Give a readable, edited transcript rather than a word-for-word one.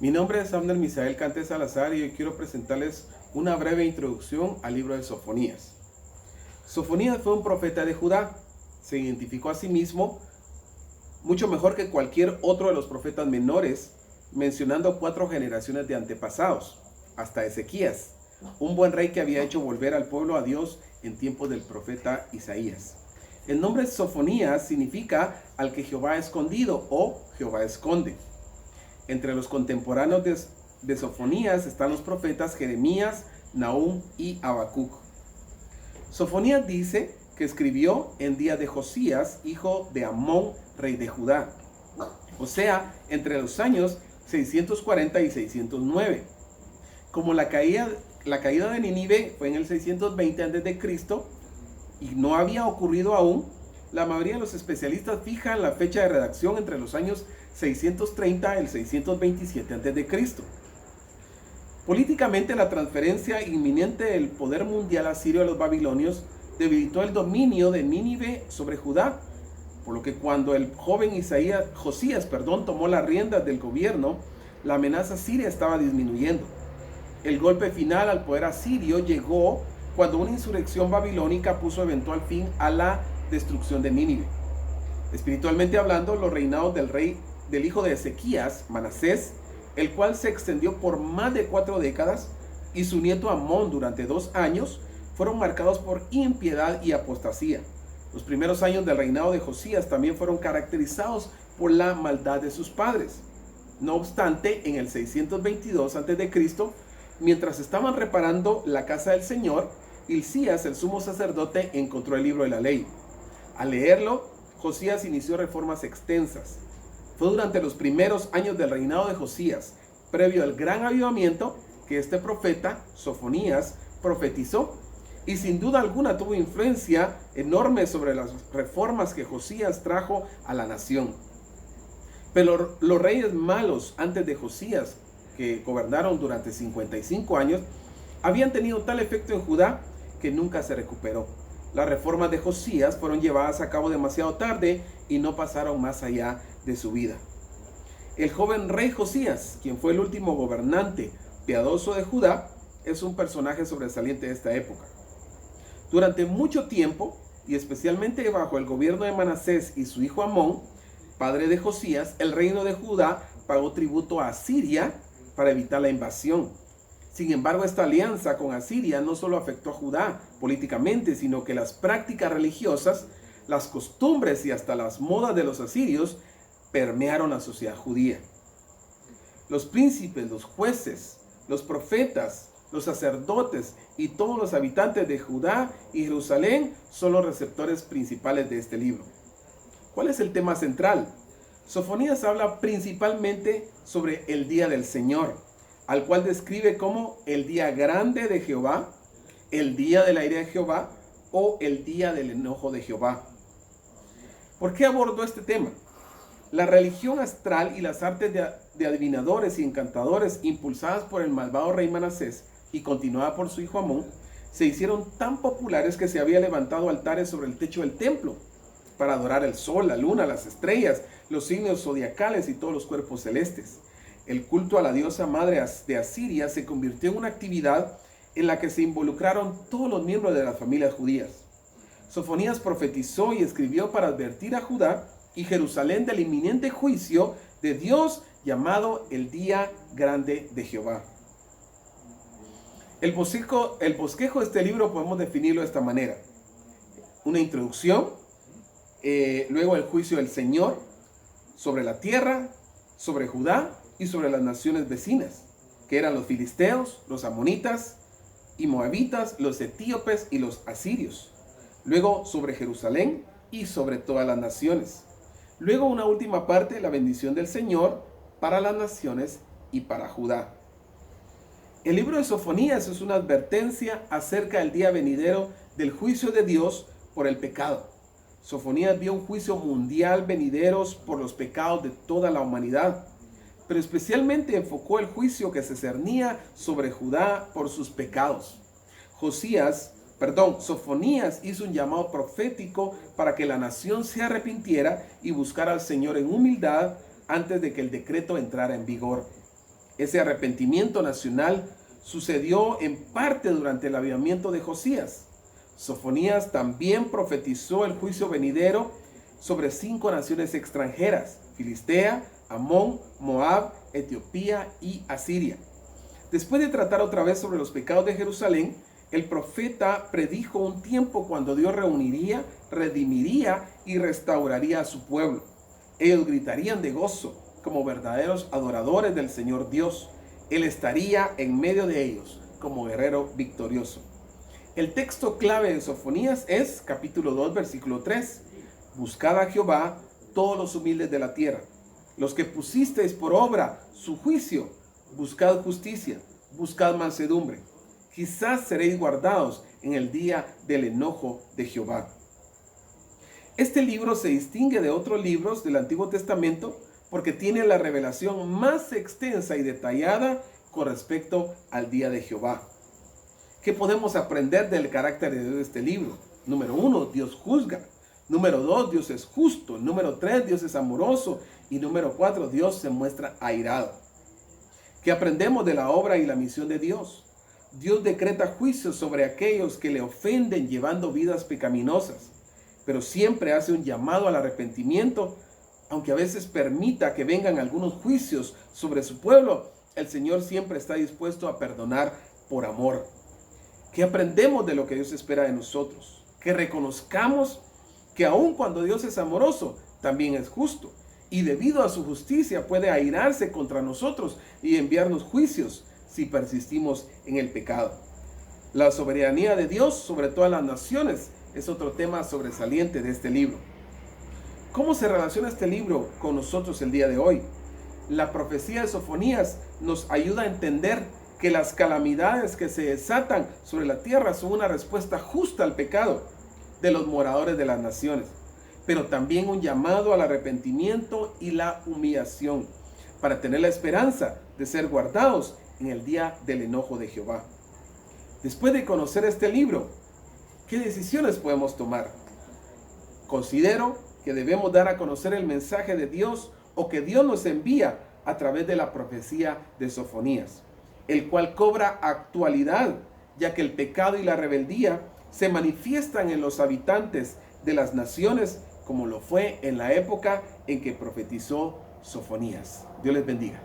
Mi nombre es Abner Misael Cantes Salazar y hoy quiero presentarles una breve introducción al libro de Sofonías. Sofonías fue un profeta de Judá. Se identificó a sí mismo mucho mejor que cualquier otro de los profetas menores, mencionando 4 generaciones de antepasados, hasta Ezequías, un buen rey que había hecho volver al pueblo a Dios en tiempos del profeta Isaías. El nombre Sofonías significa al que Jehová ha escondido o Jehová esconde. Entre los contemporáneos de Sofonías están los profetas Jeremías, Nahum y Habacuc. Sofonías dice que escribió en día de Josías, hijo de Amón, rey de Judá, o sea, entre los años 640 y 609. Como la caída de Nínive fue en el 620 a.C. y no había ocurrido aún, la mayoría de los especialistas fijan la fecha de redacción entre los años 630 y el 627 a.C. Políticamente, la transferencia inminente del poder mundial asirio a los babilonios debilitó el dominio de Nínive sobre Judá, por lo que cuando el joven Josías tomó las riendas del gobierno, la amenaza siria estaba disminuyendo. El golpe final al poder asirio llegó cuando una insurrección babilónica puso eventual fin a la destrucción de Nínive. Espiritualmente hablando, los reinados del hijo de Ezequías, Manasés, el cual se extendió por más de 4 décadas, y su nieto Amón durante 2 años, fueron marcados por impiedad y apostasía. Los primeros años del reinado de Josías también fueron caracterizados por la maldad de sus padres. No obstante, en el 622 a.C., mientras estaban reparando la casa del Señor, Hilcías, el sumo sacerdote, encontró el libro de la ley. Al leerlo, Josías inició reformas extensas. Fue durante los primeros años del reinado de Josías, previo al gran avivamiento, que este profeta, Sofonías, profetizó, y sin duda alguna tuvo influencia enorme sobre las reformas que Josías trajo a la nación. Pero los reyes malos antes de Josías, que gobernaron durante 55 años, habían tenido tal efecto en Judá que nunca se recuperó. Las reformas de Josías fueron llevadas a cabo demasiado tarde y no pasaron más allá de su vida. El joven rey Josías, quien fue el último gobernante piadoso de Judá, es un personaje sobresaliente de esta época. Durante mucho tiempo, y especialmente bajo el gobierno de Manasés y su hijo Amón, padre de Josías, el reino de Judá pagó tributo a Asiria para evitar la invasión. Sin embargo, esta alianza con Asiria no solo afectó a Judá políticamente, sino que las prácticas religiosas, las costumbres y hasta las modas de los asirios permearon la sociedad judía. Los príncipes, los jueces, los profetas, los sacerdotes y todos los habitantes de Judá y Jerusalén son los receptores principales de este libro. ¿Cuál es el tema central? Sofonías habla principalmente sobre el día del Señor, al cual describe como el día grande de Jehová, el día de la ira de Jehová o el día del enojo de Jehová. ¿Por qué abordó este tema? La religión astral y las artes de adivinadores y encantadores impulsadas por el malvado rey Manasés y continuada por su hijo Amón, se hicieron tan populares que se había levantado altares sobre el techo del templo para adorar el sol, la luna, las estrellas, los signos zodiacales y todos los cuerpos celestes. El culto a la diosa madre de Asiria se convirtió en una actividad en la que se involucraron todos los miembros de las familias judías. Sofonías profetizó y escribió para advertir a Judá y Jerusalén del inminente juicio de Dios llamado el Día Grande de Jehová. El bosquejo de este libro podemos definirlo de esta manera. Una introducción, luego el juicio del Señor sobre la tierra, sobre Judá y sobre las naciones vecinas, que eran los filisteos, los amonitas y moabitas, los etíopes y los asirios. Luego sobre Jerusalén y sobre todas las naciones. Luego una última parte, la bendición del Señor para las naciones y para Judá. El libro de Sofonías es una advertencia acerca del día venidero del juicio de Dios por el pecado. Sofonías vio un juicio mundial venideros por los pecados de toda la humanidad, pero especialmente enfocó el juicio que se cernía sobre Judá por sus pecados. Sofonías hizo un llamado profético para que la nación se arrepintiera y buscara al Señor en humildad antes de que el decreto entrara en vigor. Ese arrepentimiento nacional sucedió en parte durante el avivamiento de Josías. Sofonías también profetizó el juicio venidero sobre 5 naciones extranjeras: Filistea, Amón, Moab, Etiopía y Asiria. Después de tratar otra vez sobre los pecados de Jerusalén, el profeta predijo un tiempo cuando Dios reuniría, redimiría y restauraría a su pueblo. Ellos gritarían de gozo como verdaderos adoradores del Señor Dios. Él estaría en medio de ellos como guerrero victorioso. El texto clave de Sofonías es capítulo 2, versículo 3. Buscad a Jehová todos los humildes de la tierra, los que pusisteis por obra su juicio. Buscad justicia, buscad mansedumbre. Quizás seréis guardados en el día del enojo de Jehová. Este libro se distingue de otros libros del Antiguo Testamento porque tiene la revelación más extensa y detallada con respecto al día de Jehová. ¿Qué podemos aprender del carácter de Dios de este libro? Número 1, Dios juzga. Número 2, Dios es justo. Número 3, Dios es amoroso. Y número 4, Dios se muestra airado. ¿Qué aprendemos de la obra y la misión de Dios? Dios decreta juicios sobre aquellos que le ofenden llevando vidas pecaminosas, pero siempre hace un llamado al arrepentimiento. Aunque a veces permita que vengan algunos juicios sobre su pueblo, el Señor siempre está dispuesto a perdonar por amor. ¿Qué aprendemos de lo que Dios espera de nosotros? Que reconozcamos que aun cuando Dios es amoroso, también es justo, y debido a su justicia puede airarse contra nosotros y enviarnos juicios si persistimos en el pecado. La soberanía de Dios sobre todas las naciones es otro tema sobresaliente de este libro. ¿Cómo se relaciona este libro con nosotros el día de hoy? La profecía de Sofonías nos ayuda a entender que las calamidades que se desatan sobre la tierra son una respuesta justa al pecado de los moradores de las naciones, pero también un llamado al arrepentimiento y la humillación para tener la esperanza de ser guardados en el día del enojo de Jehová. Después de conocer este libro, ¿qué decisiones podemos tomar? Considero que debemos dar a conocer el mensaje de Dios o que Dios nos envía a través de la profecía de Sofonías, el cual cobra actualidad, ya que el pecado y la rebeldía se manifiestan en los habitantes de las naciones, como lo fue en la época en que profetizó Sofonías. Dios les bendiga.